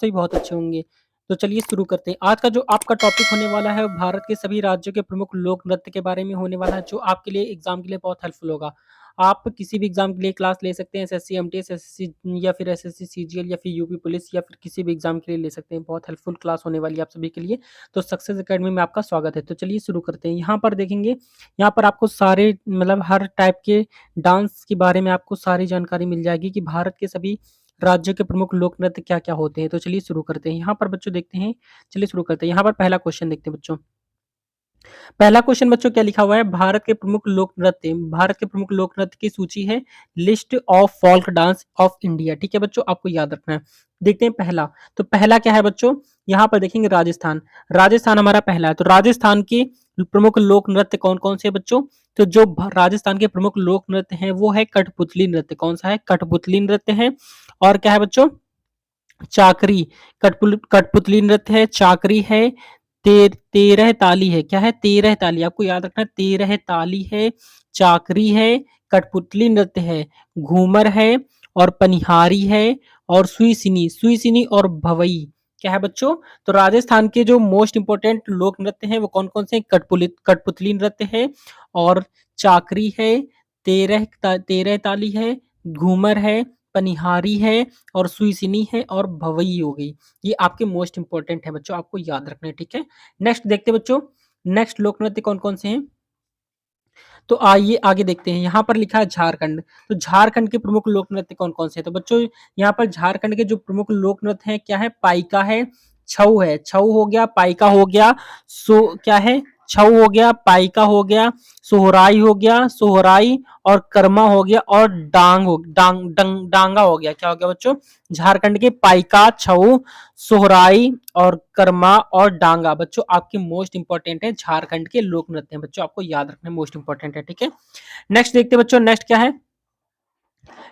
से भी बहुत अच्छे होंगे। तो चलिए शुरू करते हैं। आज का जो आपका टॉपिक होने वाला है, वो भारत के सभी राज्यों के प्रमुख लोक नृत्य के बारे में होने वाला है, जो आपके लिए एग्ज़ाम के लिए बहुत हेल्पफुल होगा। आप किसी भी एग्ज़ाम के लिए क्लास ले सकते हैं, एसएससी, एमटीएस, एसएससी या फिर एसएससी सीजीएल या फिर यूपी पुलिस या फिर किसी भी एग्ज़ाम के लिए ले सकते हैं। बहुत हेल्पफुल क्लास होने वाली है आप सभी के लिए। तो सक्सेस अकेडमी में आपका स्वागत है। तो चलिए शुरू करते हैं। यहाँ पर देखेंगे, यहाँ पर आपको सारे मतलब हर टाइप के डांस के बारे में आपको सारी जानकारी मिल जाएगी कि भारत के सभी राज्यों के प्रमुख लोक नृत्य क्या-क्या होते हैं। तो चलिए शुरू करते हैं। यहाँ पर बच्चों देखते हैं, चलिए शुरू करते हैं। यहाँ पर पहला क्वेश्चन देखते हैं बच्चों। पहला क्वेश्चन बच्चों क्या लिखा हुआ है? भारत के प्रमुख लोक नृत्य की सूची है, list of folk dance of India. ठीक है बच्चों, आपको याद रखना है। देखते हैं पहला, तो पहला क्या है बच्चों? यहाँ पर देखेंगे राजस्थान। राजस्थान हमारा पहला है। तो राजस्थान के प्रमुख लोक नृत्य कौन-कौन से बच्चों? तो जो राजस्थान के प्रमुख लोक नृत्य हैं वो है कठपुतली नृत्य। कौन सा है? कठपुतली नृत्य है। और क्या है बच्चों? चाकरी। कठपुतली नृत्य है, चाकरी है, तेरह ताली है। क्या है? तेरह ताली। आपको याद रखना है, तेरह ताली है, चाकरी है, कठपुतली नृत्य है, घूमर है और पनिहारी है और सुई सिनी और भवई। क्या है बच्चों? तो राजस्थान के जो मोस्ट इंपोर्टेंट लोक नृत्य हैं वो कौन-कौन से? कठपुतली नृत्य है और चाकरी है, तेरह ताली है, घूमर है, पनिहारी है और सुईसिनी है और भवई हो गई। ये आपके मोस्ट इंपोर्टेंट है बच्चों, आपको याद रखना है। ठीक है, नेक्स्ट देखते हैं बच्चों, नेक्स्ट लोक नृत्य कौन कौन से हैं। तो आइए आगे देखते हैं। यहाँ पर लिखा है झारखंड। तो झारखंड के प्रमुख लोक नृत्य कौन कौन से हैं? तो बच्चों यहाँ पर झारखंड के जो प्रमुख लोक नृत्य हैं क्या है? पाइका है, छऊ है। छऊ हो गया, पाइका हो गया, सो क्या है? छऊ हो गया, पाइका हो गया, सोहराई हो गया, सोहराई और कर्मा हो गया और डांगा हो गया। क्या हो गया बच्चों? झारखंड के पाइका, छऊ, सोहराई और कर्मा और डांगा बच्चों आपके मोस्ट इंपॉर्टेंट है। झारखंड के लोक नृत्य हैं बच्चों, आपको याद रखना मोस्ट इंपॉर्टेंट है। ठीक है, नेक्स्ट देखते हैं बच्चों। नेक्स्ट क्या है?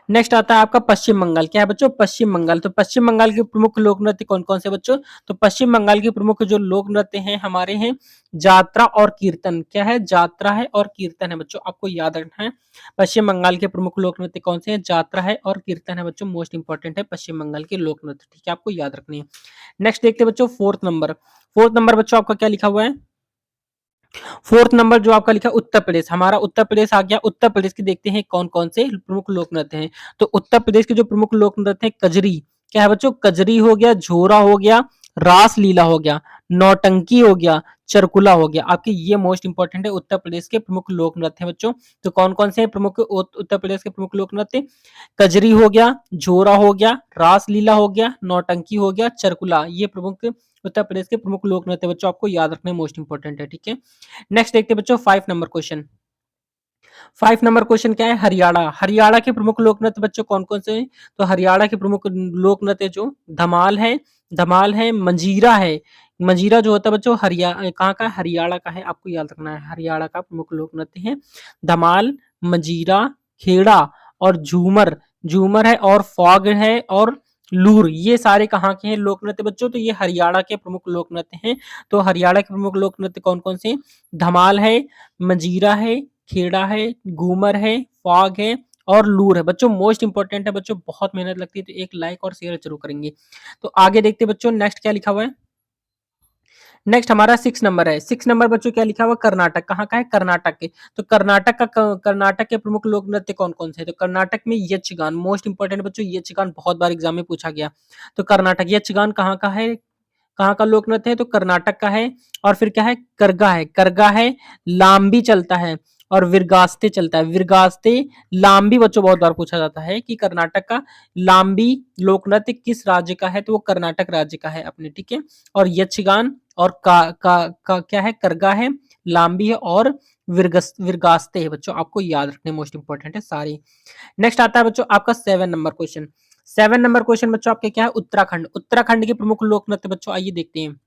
नेक्स्ट आता है आपका पश्चिम बंगाल। क्या है बच्चों? पश्चिम बंगाल। तो पश्चिम बंगाल के प्रमुख लोक नृत्य कौन कौन से बच्चों? तो पश्चिम बंगाल के प्रमुख जो लोक नृत्य हैं हमारे हैं जात्रा और कीर्तन। क्या है? जात्रा है और कीर्तन है बच्चों, आपको याद रखना है। पश्चिम बंगाल के प्रमुख लोक नृत्य कौन से हैं? जात्रा है और कीर्तन है बच्चों, मोस्ट इंपॉर्टेंट है पश्चिम बंगाल के लोक नृत्य। ठीक है, आपको याद रखनी है। नेक्स्ट देखते हैं बच्चों फोर्थ नंबर। फोर्थ नंबर बच्चों आपका क्या लिखा हुआ है? फोर्थ नंबर जो आपका लिखा उत्तर प्रदेश, हमारा उत्तर प्रदेश आ गया। उत्तर प्रदेश के देखते हैं कौन कौन से प्रमुख लोक नृत्य हैं। तो उत्तर प्रदेश के जो प्रमुख लोक नृत्य हैं कजरी। क्या है बच्चों? कजरी हो गया, झोरा हो गया, रास लीला हो गया, नौटंकी हो गया, चरकुला हो गया। आपके ये मोस्ट इंपॉर्टेंट है उत्तर प्रदेश के प्रमुख लोक नृत्य हैं बच्चों। तो कौन कौन से प्रमुख उत्तर प्रदेश के प्रमुख लोक नृत्य? कजरी हो गया, झोरा हो गया, रास लीला हो गया, नौटंकी हो गया, चरकुला। ये प्रमुख उत्तर प्रदेश के प्रमुख लोक नृत्य बच्चों, आपको याद रखना मोस्ट इंपॉर्टेंट है। ठीक है, नेक्स्ट देखते हैं बच्चों 5 नंबर क्वेश्चन। 5 नंबर क्वेश्चन क्या है? हरियाणा। हरियाणा के प्रमुख लोक नृत्य बच्चों कौन कौन से हैं? तो हरियाणा के प्रमुख लोक नृत्य जो धमाल है, मंजीरा है। मंजीरा जो होता है बच्चों कहाँ का? हरियाणा का है, आपको याद रखना है। हरियाणा का प्रमुख लोक नृत्य है धमाल, मंजीरा, खेड़ा और झूमर। झूमर है और फॉग है और लूर। ये सारे कहाँ के हैं लोक नृत्य बच्चों? तो ये हरियाणा के प्रमुख लोक नृत्य हैं। तो हरियाणा के प्रमुख लोक नृत्य कौन कौन से? धमाल है, मंजीरा है, खेड़ा है, घूमर है, फॉग है और लूर है। बच्चों मोस्ट इंपॉर्टेंट है बच्चों, बहुत मेहनत लगती है, तो एक लाइक और शेयर जरूर करेंगे। तो आगे देखते हैं बच्चों, नेक्स्ट क्या लिखा हुआ है? नेक्स्ट हमारा 6 नंबर है। 6 नंबर बच्चों क्या लिखा हुआ? कर्नाटक। कहाँ का है? कर्नाटक के। तो कर्नाटक के प्रमुख लोक नृत्य कौन कौन से हैं? तो कर्नाटक में यक्षगान, मोस्ट इंपॉर्टेंट बच्चों, यक्षगान बहुत बार एग्जाम में पूछा गया। तो कर्नाटक यक्षगान कहाँ का है? कहाँ का लोक नृत्य है? तो कर्नाटक का है। और फिर क्या है? करगा है, लाम्बी चलता है और विरगास्ते चलता है। विरगास्ते, लाम्बी बच्चों बहुत बार पूछा जाता है कि कर्नाटक का लाम्बी लोक नृत्य किस राज्य का है? तो वो कर्नाटक राज्य का है अपने। ठीक है, और यक्षगान और का क्या है? करगा है, लाम्बी है और विरगास्ते है बच्चों, आपको याद रखने मोस्ट इंपॉर्टेंट है सारे। नेक्स्ट आता है बच्चों आपका 7 नंबर क्वेश्चन। 7 नंबर क्वेश्चन बच्चों आपके क्या है? उत्तराखंड। उत्तराखंड के प्रमुख लोक नृत्य बच्चों आइए देखते हैं।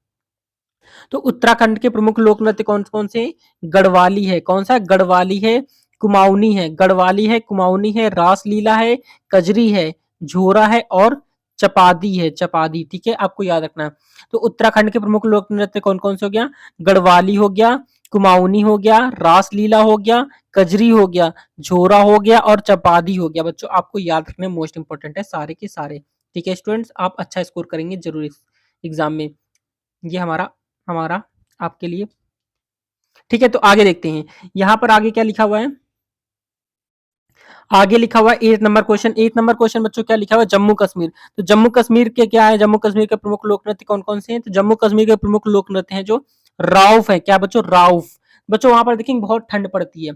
तो उत्तराखंड के प्रमुख लोक नृत्य कौन कौन से? गढ़वाली है। कौन सा? गढ़वाली है, कुमाऊनी है। गढ़वाली है, कुमाऊनी है, रासलीला है, कजरी है, झोरा है और चपादी है। चपादी, ठीक है, आपको याद रखना है। तो उत्तराखंड के प्रमुख लोक नृत्य कौन कौन से हो गया? गढ़वाली हो गया, कुमाऊनी हो गया, रासलीला हो गया, कजरी हो गया, झोरा हो गया और चपादी हो गया। बच्चों आपको याद रखना मोस्ट इंपॉर्टेंट है सारे के सारे। ठीक है स्टूडेंट्स, आप अच्छा स्कोर करेंगे जरूर इस एग्जाम में। ये हमारा हमारा आपके लिए ठीक है। तो आगे देखते हैं यहाँ पर आगे क्या लिखा हुआ है। आगे लिखा हुआ है 8 नंबर क्वेश्चन बच्चों क्या लिखा हुआ है, जम्मू कश्मीर। तो जम्मू कश्मीर के क्या है, जम्मू कश्मीर के प्रमुख लोक नृत्य कौन कौन से हैं। तो जम्मू कश्मीर के प्रमुख लोक नृत्य हैं जो राउफ है। क्या बच्चों, राउफ। बच्चों वहां पर देखेंगे बहुत ठंड पड़ती है,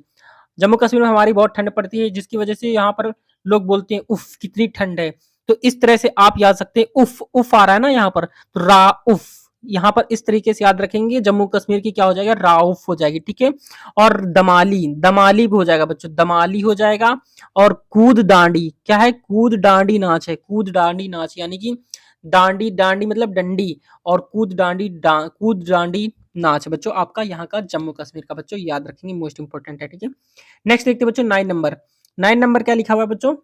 जम्मू कश्मीर में हमारी बहुत ठंड पड़ती है, जिसकी वजह से यहाँ पर लोग बोलते हैं उफ कितनी ठंड है। तो इस तरह से आप याद सकते हैं, उफ उफ आ रहा है ना यहाँ पर, तो रा उफ, यहाँ पर इस तरीके से याद रखेंगे। जम्मू कश्मीर की क्या हो जाएगा, राउफ हो जाएगी। ठीक है। और दमाली, दमाली भी हो जाएगा बच्चों, दमाली हो जाएगा। और कूद डांडी, क्या है, कूद डांडी नाच है, कूद डांडी नाच यानी कि डांडी, डांडी मतलब डंडी, और कूद डांडी कूद डांडी नाच बच्चों आपका यहाँ का जम्मू कश्मीर का, बच्चों याद रखेंगे, मोस्ट इंपोर्टेंट है। ठीक है। नेक्स्ट देखते हैं बच्चों 9 नंबर। 9 नंबर क्या लिखा हुआ है बच्चों,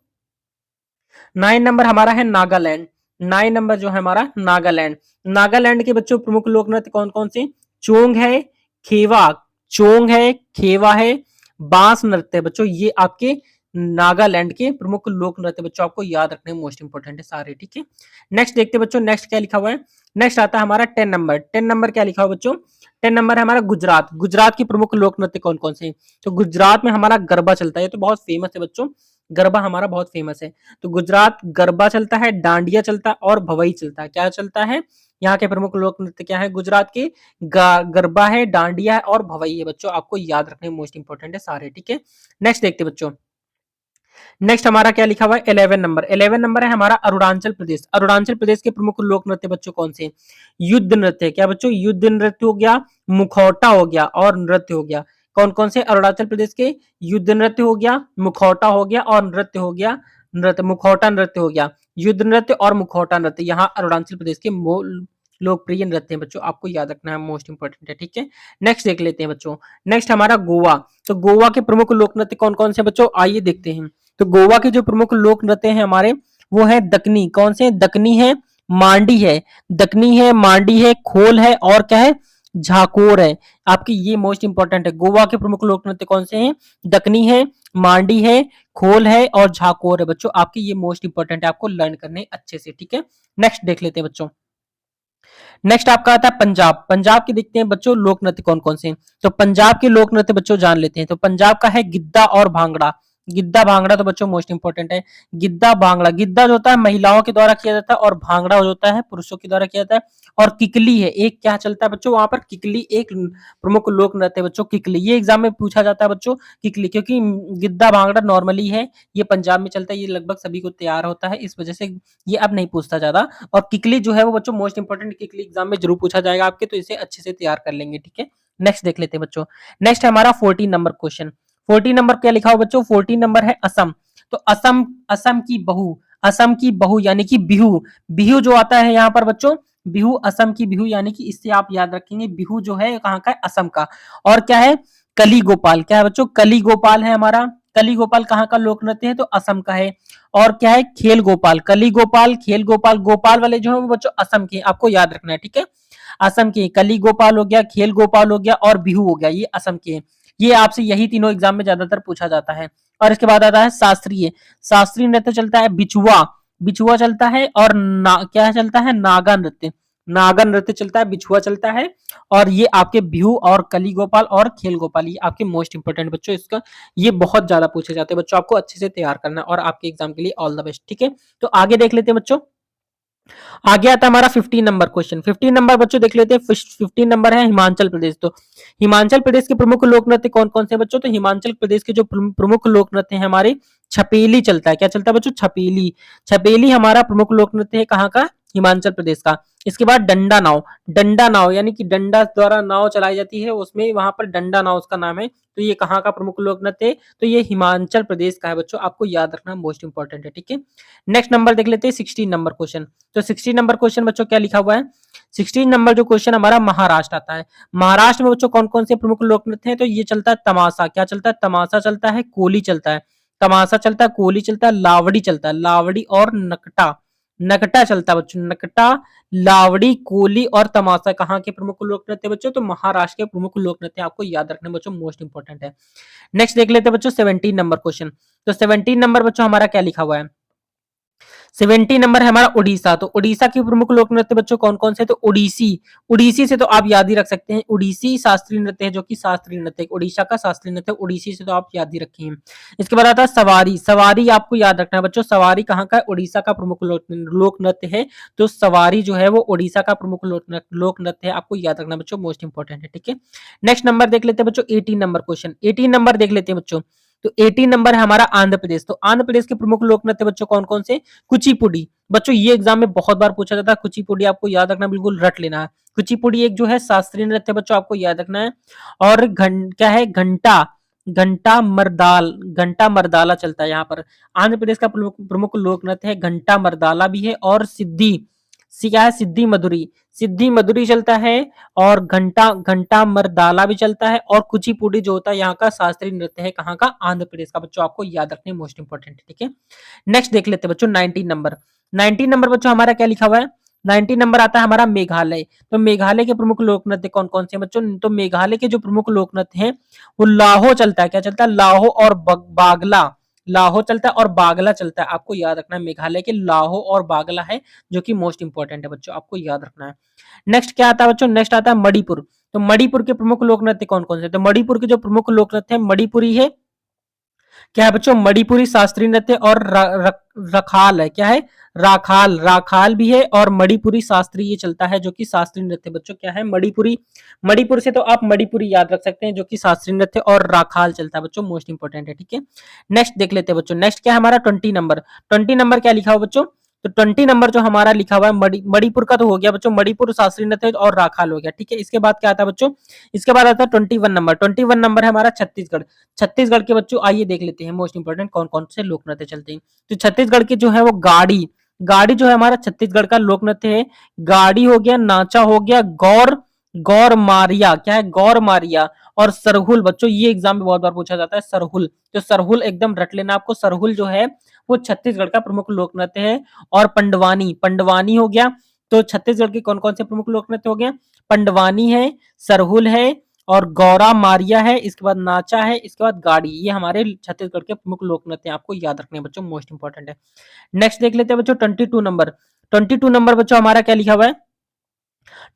9 नंबर हमारा है नागालैंड। 9 नंबर जो है हमारा नागालैंड। नागालैंड के बच्चों प्रमुख लोक नृत्य कौन कौन से, चोंग है, खेवा, चोंग है, खेवा है, बांस नृत्य बच्चों, ये आपके नागालैंड के प्रमुख लोक नृत्य बच्चों आपको याद रखने मोस्ट इंपोर्टेंट है सारे। ठीक है। नेक्स्ट देखते हैं बच्चों, नेक्स्ट क्या लिखा हुआ है। नेक्स्ट आता है हमारा 10 नंबर। 10 नंबर क्या लिखा हुआ बच्चों, 10 नंबर है हमारा गुजरात। गुजरात के प्रमुख लोक नृत्य कौन कौन से हैं। तो गुजरात में हमारा गरबा चलता है, ये तो बहुत फेमस है बच्चों, गरबा हमारा बहुत फेमस है। तो गुजरात गरबा चलता है, डांडिया चलता है और भवई चलता है। क्या चलता है, यहाँ के प्रमुख लोक नृत्य क्या है गुजरात के, गरबा है, डांडिया है और भवई है बच्चों, आपको याद रखने मोस्ट इंपोर्टेंट है सारे। ठीक है। नेक्स्ट देखते हैं बच्चों, नेक्स्ट हमारा क्या लिखा हुआ है 11 नंबर। 11 नंबर है हमारा अरुणाचल प्रदेश। अरुणाचल प्रदेश के प्रमुख लोक नृत्य बच्चों कौन से, युद्ध नृत्य। क्या बच्चों, युद्ध नृत्य हो गया, मुखौटा हो गया और नृत्य हो गया। कौन कौन से अरुणाचल प्रदेश के, युद्ध नृत्य हो गया, मुखौटा हो गया और नृत्य हो गया, नृत्य मुखौटा नृत्य हो गया, युद्ध नृत्य और मुखौटा नृत्य यहाँ अरुणाचल प्रदेश के लोकप्रिय नृत्य हैं बच्चों, आपको याद रखना है, मोस्ट इंपोर्टेंट है। ठीक है। नेक्स्ट देख लेते हैं बच्चों, नेक्स्ट हमारा गोवा। तो गोवा के प्रमुख लोक नृत्य कौन कौन से बच्चों, आइए देखते हैं। तो गोवा के जो प्रमुख लोक नृत्य हैं हमारे, वो है दकनी। कौन से, दकनी है, मांडी है, दकनी है, मांडी है, खोल है और क्या है, झाकोर है। आपकी ये मोस्ट इंपोर्टेंट है, गोवा के प्रमुख लोक नृत्य कौन से हैं, दकनी है, मांडी है, खोल है और झाकोर है बच्चों, आपकी ये मोस्ट इंपोर्टेंट है, आपको लर्न करने अच्छे से। ठीक है। नेक्स्ट देख लेते हैं बच्चों, नेक्स्ट आपका आता है पंजाब। पंजाब के देखते हैं बच्चों लोक नृत्य कौन कौन से हैं। तो पंजाब के लोक नृत्य बच्चों जान लेते हैं। तो पंजाब का है गिद्दा और भांगड़ा। गिद्दा भांगड़ा तो बच्चों मोस्ट इंपोर्टेंट है। गिद्दा भांगड़ा, गिद्दा जो होता है महिलाओं के द्वारा किया जाता है और भांगड़ा जो होता है पुरुषों के द्वारा किया जाता है। और किकली है एक, क्या चलता है बच्चों वहां पर, किकली एक प्रमुख लोक नृत्य है बच्चों, किकली। ये एग्जाम में पूछा जाता है बच्चों, किकली, क्योंकि गिद्दा भांगड़ा नॉर्मली है, ये पंजाब में चलता है, ये लगभग सभी को तैयार होता है, इस वजह से ये अब नहीं पूछता ज्यादा। और किकली जो है वो बच्चों मोस्ट इंपोर्टेंट, किकली एग्जाम में जरूर पूछा जाएगा आपके, तो इसे अच्छे से तैयार कर लेंगे। ठीक है। नेक्स्ट देख लेते हैं बच्चों, नेक्स्ट है हमारा 14 नंबर क्वेश्चन। 14 नंबर क्या लिखा हुआ बच्चों, 14 नंबर है असम। तो असम, असम की बहू, असम की बहू यानी कि बिहू। बिहू जो आता है यहाँ पर बच्चों, बिहू असम की बिहू, यानी कि इससे आप याद रखेंगे बिहू जो है कहाँ का है, असम का। और क्या है, कली गोपाल। क्या है बच्चों, कली गोपाल है हमारा। कली गोपाल कहाँ का लोक नृत्य है, तो असम का है। और क्या है, खेल गोपाल, कली गोपाल, खेल गोपाल, गोपाल वाले जो है वो बच्चों असम के, आपको याद रखना है। ठीक है। असम के कली गोपाल हो गया, खेल गोपाल हो गया और बिहू हो गया, ये असम के हैं। ये आपसे यही तीनों एग्जाम में ज्यादातर पूछा जाता है। और इसके बाद आता है शास्त्रीय। शास्त्रीय नृत्य चलता है बिछुआ, बिछुआ चलता है। और क्या चलता है, नागा नृत्य, नागा नृत्य चलता है, बिछुआ चलता है। और ये आपके बिहू और कली गोपाल और खेल गोपाल, ये आपके मोस्ट इंपोर्टेंट बच्चों, इसका ये बहुत ज्यादा पूछे जाते हैं बच्चों, आपको अच्छे से तैयार करना है और आपके एग्जाम के लिए ऑल द बेस्ट। ठीक है। तो आगे देख लेते हैं बच्चों, आगे आता है हमारा 15 नंबर क्वेश्चन। 15 नंबर बच्चों देख लेते हैं। 15 नंबर है हिमाचल प्रदेश। तो हिमाचल प्रदेश के प्रमुख लोक नृत्य कौन कौन से हैं बच्चों, तो हिमाचल प्रदेश के जो प्रमुख लोक नृत्य हैं हमारे, छपेली चलता है। क्या चलता है बच्चों, छपेली। छपेली हमारा प्रमुख लोक नृत्य है कहाँ का, हिमाचल प्रदेश का। इसके बाद डंडा नाव, डंडा नाव यानी कि डंडा द्वारा नाव चलाई जाती है, उसमें वहां पर डंडा नाव उसका नाम है। तो ये कहाँ का प्रमुख लोक नृत्य है, तो ये हिमाचल प्रदेश का है बच्चों, आपको याद रखना मोस्ट इंपोर्टेंट है। ठीक है। नेक्स्ट नंबर देख लेते हैं 16 नंबर क्वेश्चन। तो 16 नंबर क्वेश्चन बच्चों क्या लिखा हुआ है, 16 नंबर जो क्वेश्चन हमारा महाराष्ट्र आता है। महाराष्ट्र में बच्चों कौन कौन से प्रमुख लोक नृत्य हैं, तो ये चलता है तमाशा। क्या चलता है, तमाशा चलता है, कोली चलता है, तमाशा चलता है, कोली चलता है, लावड़ी चलता है, लावड़ी और नकटा, नकटा चलता है बच्चों, नकटा, लावड़ी, कोली और तमाशा कहाँ के प्रमुख लोक नृत्य बच्चों, तो महाराष्ट्र के प्रमुख लोक नृत्य, आपको याद रखने बच्चों मोस्ट इंपोर्टेंट है। नेक्स्ट देख लेते हैं बच्चों 17 नंबर क्वेश्चन। तो 17 नंबर बच्चों हमारा क्या लिखा हुआ है, 70 नंबर है हमारा उड़ीसा। तो उड़ीसा के प्रमुख लोक नृत्य बच्चों कौन-कौन से? तो ओडिसी, ओडिसी से तो आप याद ही रख सकते हैं। ओडिसी शास्त्रीय नृत्य है जो कि शास्त्रीय नृत्य है। ओडिशा का शास्त्रीय नृत्य ओडिसी से तो आप याद ही रखे हैं। इसके बाद आता है सवारी। सवारी आपको याद रखना है बच्चों। सवारी कहाँ का है? ओडिशा का प्रमुख लोक नृत्य है। तो सवारी जो है वो ओडिशा का प्रमुख लोक नृत्य है। आपको याद रखना बच्चों, मोस्ट इंपॉर्टेंट है। ठीक है, नेक्स्ट नंबर देख लेते हैं बच्चों, 18 नंबर क्वेश्चन। 18 नंबर देख लेते हैं बच्चों। तो 18 नंबर है हमारा आंध्र प्रदेश। तो आंध्र प्रदेश के प्रमुख लोक नृत्य बच्चों कौन-कौन से? कुचिपुड़ी। बच्चों ये एग्जाम में बहुत बार पूछा जाता है। कुचिपुड़ी आपको याद रखना, बिल्कुल रट लेना है। कुचिपुड़ी एक जो है शास्त्रीय नृत्य बच्चों, आपको याद रखना है। और क्या है? घंटा, घंटा मर्दाला चलता है यहाँ पर। आंध्र प्रदेश का प्रमुख लोक नृत्य है घंटा मर्दाला भी है, और क्या है? सिद्धि मधुरी, सिद्धि मधुरी चलता है, और घंटा घंटा मर्दाला भी चलता है, और कुचिपुड़ी जो होता है यहाँ का शास्त्रीय नृत्य है। कहाँ का? आंध्र प्रदेश का। बच्चों आपको याद रखने, मोस्ट इंपॉर्टेंट है। ठीक है, नेक्स्ट देख लेते हैं बच्चों 19 नंबर। 19 नंबर बच्चों हमारा क्या लिखा हुआ है? 19 नंबर आता है हमारा मेघालय। तो मेघालय के प्रमुख लोक नृत्य कौन कौन से हैं बच्चों? तो मेघालय के जो प्रमुख लोक नृत्य हैं वो लाहो चलता है। क्या चलता है? लाहो और बागला। लाहो चलता है और बागला चलता है। आपको याद रखना है, मेघालय के लाहो और बागला है जो कि मोस्ट इंपॉर्टेंट है बच्चों, आपको याद रखना है। नेक्स्ट क्या आता है बच्चों? नेक्स्ट आता है मणिपुर। तो मणिपुर के प्रमुख लोक नृत्य कौन कौन से? तो मणिपुर के जो प्रमुख लोक नृत्य है मणिपुरी है। क्या है बच्चों? मणिपुरी शास्त्रीय नृत्य और रखाल है। क्या है? राखाल, राखाल भी है, और मणिपुरी शास्त्रीय चलता है जो कि शास्त्रीय नृत्य बच्चों क्या है? मणिपुरी। मणिपुर से तो आप मणिपुरी याद रख सकते हैं जो कि शास्त्रीय नृत्य, और राखाल चलता है बच्चों, मोस्ट इंपॉर्टेंट है। ठीक है, नेक्स्ट देख लेते हैं बच्चों। नेक्स्ट क्या है हमारा? 20 नंबर। 20 नंबर क्या लिखा हुआ बच्चों? तो 20 नंबर जो हमारा लिखा हुआ है मणिपुर का तो हो गया बच्चों, मणिपुर शास्त्रीय नृत्य और राखाल हो गया। ठीक है, इसके बाद क्या आता है बच्चों? इसके बाद आता है 21 नंबर। 21 नंबर है हमारा छत्तीसगढ़। छत्तीसगढ़ के बच्चों आइए देख लेते हैं मोस्ट इंपोर्टेंट कौन कौन से लोक नृत्य चलते हैं। तो छत्तीसगढ़ के जो है वो गाड़ी, गाड़ी जो है हमारा छत्तीसगढ़ का लोक नृत्य है। गाड़ी हो गया, नाचा हो गया, गौर गौर मारिया। क्या है? गौर मारिया। और सरहुल बच्चों, ये एग्जाम में बहुत बार पूछा जाता है, सरहुल। तो सरहुल एकदम रट लेना आपको। सरहुल जो है वो छत्तीसगढ़ का प्रमुख लोक नृत्य है। और पंडवानी, पंडवानी हो गया। तो छत्तीसगढ़ के कौन कौन से प्रमुख लोक नृत्य हो गया? पंडवानी है, सरहुल है, और गौरा मारिया है, इसके बाद नाचा है, इसके बाद गाड़ी। ये हमारे छत्तीसगढ़ के प्रमुख लोक नृत्य हैं, आपको याद रखने हैं बच्चों, मोस्ट इंपॉर्टेंट है। नेक्स्ट देख लेते हैं बच्चों 22 नंबर। 22 नंबर बच्चों हमारा क्या लिखा हुआ है?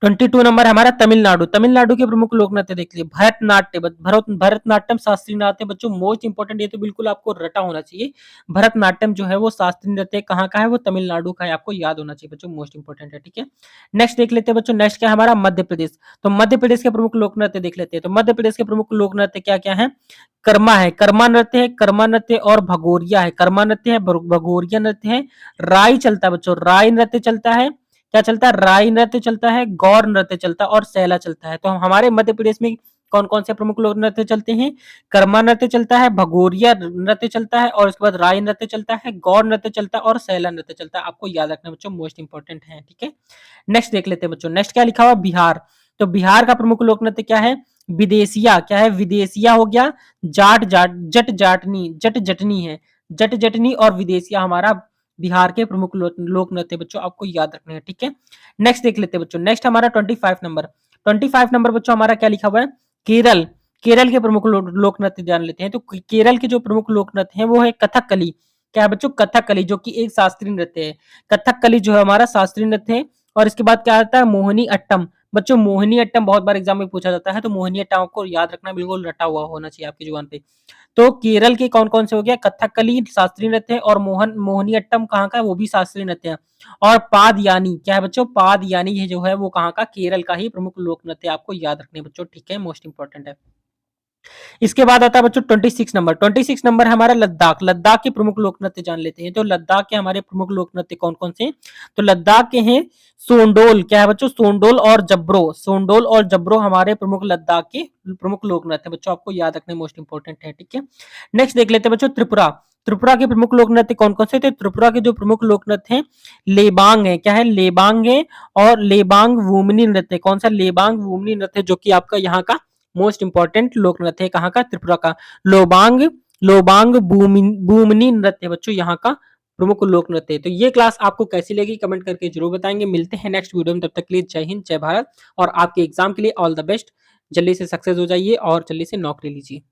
22 नंबर हमारा तमिलनाडु। तमिलनाडु के प्रमुख लोक नृत्य देख लिए। भरतनाट्यम शास्त्रीय नृत्य बच्चों, मोस्ट इंपॉर्टेंट, ये तो बिल्कुल आपको रटा होना चाहिए। भरतनाट्यम जो है वो शास्त्रीय नृत्य कहाँ का है? वो तमिलनाडु का है, आपको याद होना चाहिए बच्चों, मोस्ट इंपॉर्टेंट है। ठीक है, नेक्स्ट देख लेते हैं बच्चों। नेक्स्ट क्या है हमारा? मध्य प्रदेश। तो मध्य प्रदेश के प्रमुख लोक नृत्य देख लेते हैं। तो मध्य प्रदेश के प्रमुख लोक नृत्य क्या क्या है? कर्मा है, कर्मा नृत्य है, कर्मा नृत्य और भगोरिया है। कर्मा नृत्य है, भगोरिया नृत्य है, राई चलता है बच्चों, राई नृत्य चलता है। क्या चलता है? राई नृत्य चलता है, गौर नृत्य चलता है, और सैला चलता है। तो हमारे मध्य प्रदेश में कौन कौन से प्रमुख लोक नृत्य चलते हैं? कर्मा नृत्य चलता है, भगोरिया नृत्य चलता है, और उसके बाद राई नृत्य चलता है, गौर नृत्य चलता है, और सैला नृत्य चलता है। आपको याद रखना बच्चों, मोस्ट इंपॉर्टेंट है। ठीक है, नेक्स्ट देख लेते हैं बच्चों। नेक्स्ट क्या लिखा हुआ? बिहार। तो बिहार का प्रमुख लोक नृत्य क्या है? विदेशिया। क्या है? विदेशिया हो गया। जट जटनी है। जट जटनी और विदेशिया हमारा बिहार के प्रमुख लोक नृत्य बच्चों, आपको याद रखने हैं। ठीक है, नेक्स्ट देख लेते हैं बच्चों। नेक्स्ट हमारा 25 नंबर। 25 नंबर बच्चों हमारा क्या लिखा हुआ है? केरल। केरल के प्रमुख लोक नृत्य जान लेते हैं। तो केरल के जो प्रमुख लोक नृत्य हैं वो है कथकली। क्या है बच्चों? कथकली, जो कि एक शास्त्रीय नृत्य है। कथकली जो है हमारा शास्त्रीय नृत्य है। और इसके बाद क्या आता है? मोहिनी अट्टम। बच्चों मोहिनी अट्टम बहुत बार एग्जाम में पूछा जाता है, तो मोहिनी अट्टम आपको याद रखना, बिल्कुल रटा हुआ होना चाहिए आपकी जुबान पे। तो केरल के कौन कौन से हो गया? कथकली शास्त्रीय नृत्य है, और मोहिनी अट्टम कहाँ का है? वो भी शास्त्रीय नृत्य है। और पादयानी, क्या है बच्चों? पादयानी ये जो है वो कहाँ का? केरल का ही प्रमुख लोक नृत्य, आपको याद रखने बच्चों। ठीक है, मोस्ट इंपॉर्टेंट है। इसके बाद आता है बच्चों 26 नंबर। 26 नंबर है हमारा लद्दाख। लद्दाख के प्रमुख लोक नृत्य जान लेते हैं। तो लद्दाख के हमारे प्रमुख लोक नृत्य कौन कौन से? तो लद्दाख के हैं सोंडोल। क्या है बच्चों? सोंडोल और जब्रो। सोंडोल और जब्रो हमारे प्रमुख लद्दाख के प्रमुख लोक नृत्य बच्चों, आपको याद रखने मोस्ट इंपॉर्टेंट है। ठीक है, नेक्स्ट देख लेते हैं बच्चों त्रिपुरा। त्रिपुरा के प्रमुख लोक नृत्य कौन कौन से थे? त्रिपुरा के जो प्रमुख लोक नृत्य हैं लेबांग है। क्या है? लेबांग है, और लेबांग वुमनी नृत्य। कौन सा? लेबांग वुमनी नृत्य, जो कि आपका यहाँ का मोस्ट इंपॉर्टेंट लोक नृत्य है। कहाँ का? त्रिपुरा का। लोबांग लोबांग बूमनी नृत्य बच्चों यहाँ का प्रमुख लोक नृत्य है। तो ये क्लास आपको कैसी लगी कमेंट करके जरूर बताएंगे। मिलते हैं नेक्स्ट वीडियो में, तब तक के लिए जय हिंद, जय भारत, और आपके एग्जाम के लिए ऑल द बेस्ट। जल्दी से सक्सेस हो जाइए और जल्दी से नौकरी लीजिए।